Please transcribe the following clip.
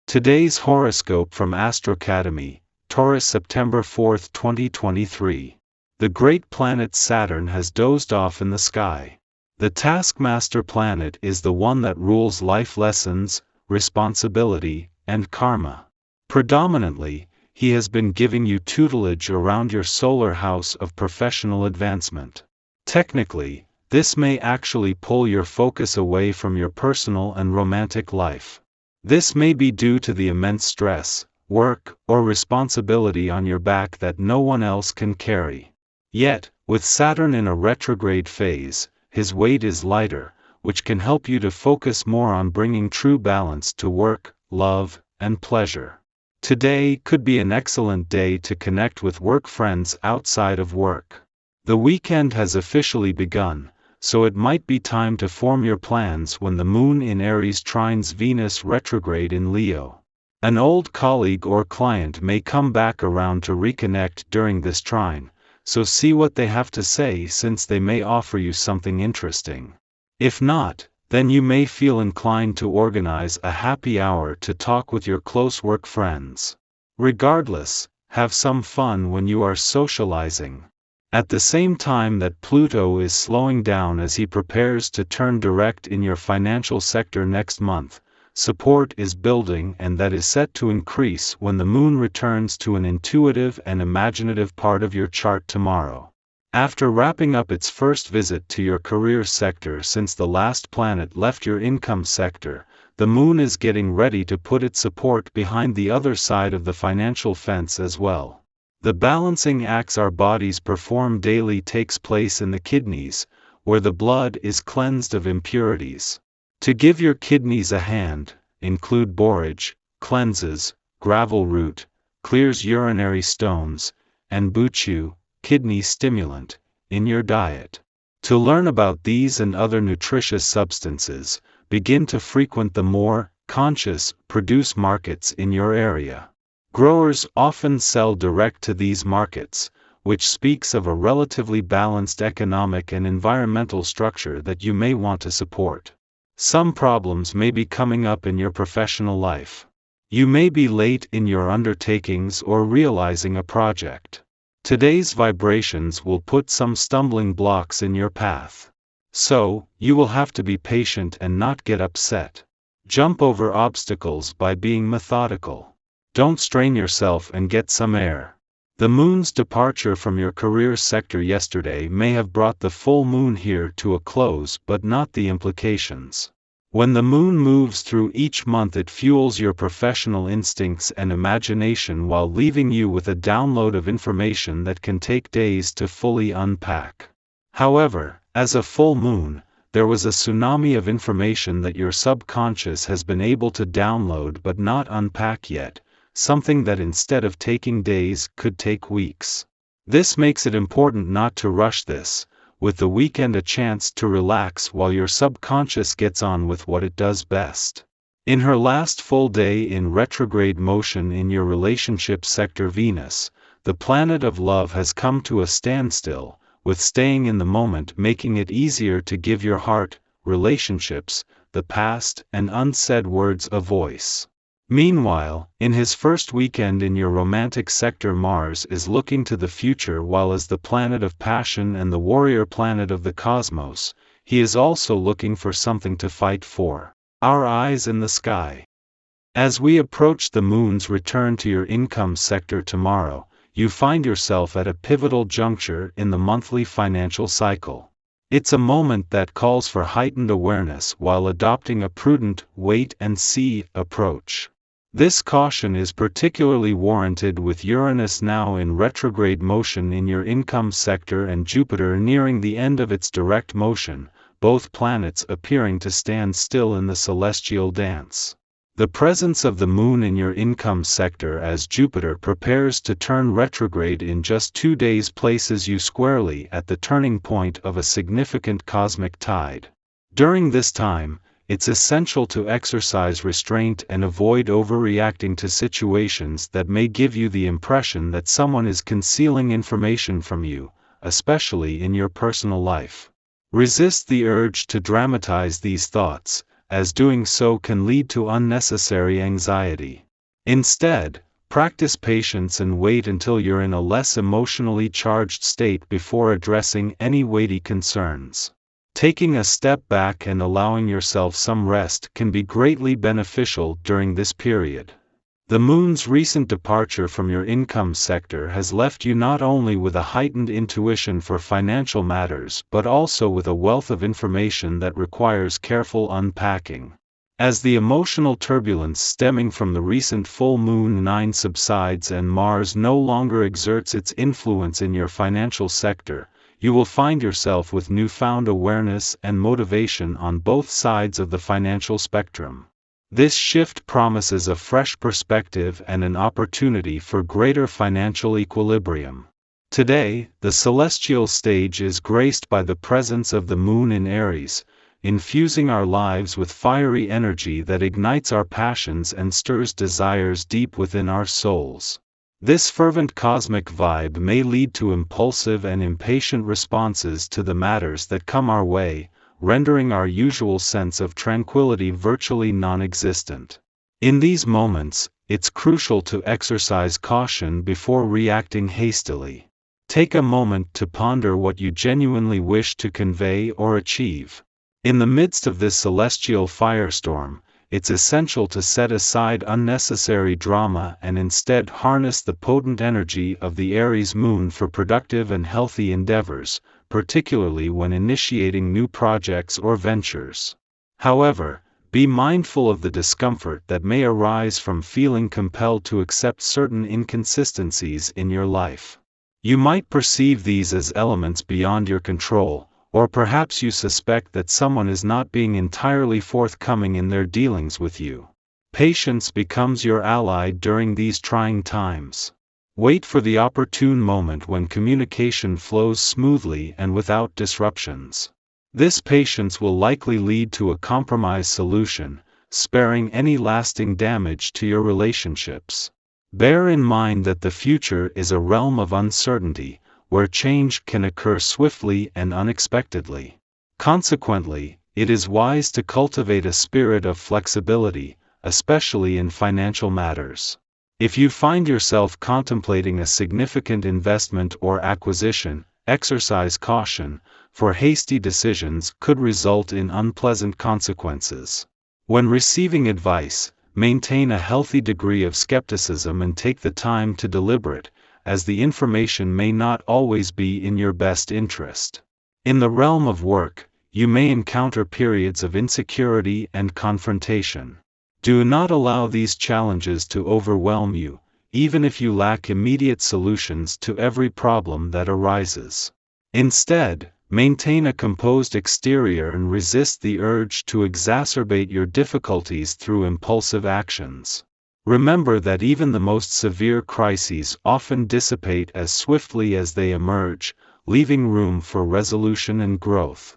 Today's horoscope from Astrocademy, Taurus, September 4, 2023. The great planet Saturn has dozed off in the sky. The taskmaster planet is the one that rules life lessons, responsibility, and karma. Predominantly, he has been giving you tutelage around your solar house of professional advancement. Technically, this may actually pull your focus away from your personal and romantic life. This may be due to the immense stress, work, or responsibility on your back that no one else can carry. Yet, with Saturn in a retrograde phase, his weight is lighter, which can help you to focus more on bringing true balance to work, love, and pleasure. Today could be an excellent day to connect with work friends outside of work. The weekend has officially begun, so it might be time to form your plans when the Moon in Aries trines Venus retrograde in Leo. An old colleague or client may come back around to reconnect during this trine, so see what they have to say since they may offer you something interesting. If not, then you may feel inclined to organize a happy hour to talk with your close work friends. Regardless, have some fun when you are socializing. At the same time that Pluto is slowing down as he prepares to turn direct in your financial sector next month, support is building, and that is set to increase when the Moon returns to an intuitive and imaginative part of your chart tomorrow. After wrapping up its first visit to your career sector since the last planet left your income sector, the Moon is getting ready to put its support behind the other side of the financial fence as well. The balancing acts our bodies perform daily takes place in the kidneys, where the blood is cleansed of impurities. To give your kidneys a hand, include borage, cleanses, gravel root, clears urinary stones, and buchu, kidney stimulant, in your diet. To learn about these and other nutritious substances, begin to frequent the more conscious produce markets in your area. Growers often sell direct to these markets, which speaks of a relatively balanced economic and environmental structure that you may want to support. Some problems may be coming up in your professional life. You may be late in your undertakings or realizing a project. Today's vibrations will put some stumbling blocks in your path. So, you will have to be patient and not get upset. Jump over obstacles by being methodical. Don't strain yourself and get some air. The Moon's departure from your career sector yesterday may have brought the full moon here to a close, but not the implications. When the Moon moves through each month, it fuels your professional instincts and imagination while leaving you with a download of information that can take days to fully unpack. However, as a full moon, there was a tsunami of information that your subconscious has been able to download but not unpack yet. Something that instead of taking days could take weeks. This makes it important not to rush this, with the weekend a chance to relax while your subconscious gets on with what it does best. In her last full day in retrograde motion in your relationship sector, Venus, the planet of love, has come to a standstill, with staying in the moment making it easier to give your heart, relationships, the past, and unsaid words a voice. Meanwhile, in his first weekend in your romantic sector, Mars is looking to the future, while as the planet of passion and the warrior planet of the cosmos, he is also looking for something to fight for. Our eyes in the sky. As we approach the Moon's return to your income sector tomorrow, you find yourself at a pivotal juncture in the monthly financial cycle. It's a moment that calls for heightened awareness while adopting a prudent wait-and-see approach. This caution is particularly warranted with Uranus now in retrograde motion in your income sector and Jupiter nearing the end of its direct motion, both planets appearing to stand still in the celestial dance. The presence of the Moon in your income sector as Jupiter prepares to turn retrograde in just 2 days places you squarely at the turning point of a significant cosmic tide. During this time, it's essential to exercise restraint and avoid overreacting to situations that may give you the impression that someone is concealing information from you, especially in your personal life. Resist the urge to dramatize these thoughts, as doing so can lead to unnecessary anxiety. Instead, practice patience and wait until you're in a less emotionally charged state before addressing any weighty concerns. Taking a step back and allowing yourself some rest can be greatly beneficial during this period. The moon's recent departure from your income sector has left you not only with a heightened intuition for financial matters but also with a wealth of information that requires careful unpacking. As the emotional turbulence stemming from the recent full moon 9 subsides and Mars no longer exerts its influence in your financial sector, you will find yourself with newfound awareness and motivation on both sides of the financial spectrum. This shift promises a fresh perspective and an opportunity for greater financial equilibrium. Today, the celestial stage is graced by the presence of the moon in Aries, infusing our lives with fiery energy that ignites our passions and stirs desires deep within our souls. This fervent cosmic vibe may lead to impulsive and impatient responses to the matters that come our way, rendering our usual sense of tranquility virtually non-existent. In these moments, it's crucial to exercise caution before reacting hastily. Take a moment to ponder what you genuinely wish to convey or achieve. In the midst of this celestial firestorm, it's essential to set aside unnecessary drama and instead harness the potent energy of the Aries moon for productive and healthy endeavors, particularly when initiating new projects or ventures. However, be mindful of the discomfort that may arise from feeling compelled to accept certain inconsistencies in your life. You might perceive these as elements beyond your control, or perhaps you suspect that someone is not being entirely forthcoming in their dealings with you. Patience becomes your ally during these trying times. Wait for the opportune moment when communication flows smoothly and without disruptions. This patience will likely lead to a compromise solution, sparing any lasting damage to your relationships. Bear in mind that the future is a realm of uncertainty, where change can occur swiftly and unexpectedly. Consequently, it is wise to cultivate a spirit of flexibility, especially in financial matters. If you find yourself contemplating a significant investment or acquisition, exercise caution, for hasty decisions could result in unpleasant consequences. When receiving advice, maintain a healthy degree of skepticism and take the time to deliberate, as the information may not always be in your best interest. In the realm of work, you may encounter periods of insecurity and confrontation. Do not allow these challenges to overwhelm you, even if you lack immediate solutions to every problem that arises. Instead, maintain a composed exterior and resist the urge to exacerbate your difficulties through impulsive actions. Remember that even the most severe crises often dissipate as swiftly as they emerge, leaving room for resolution and growth.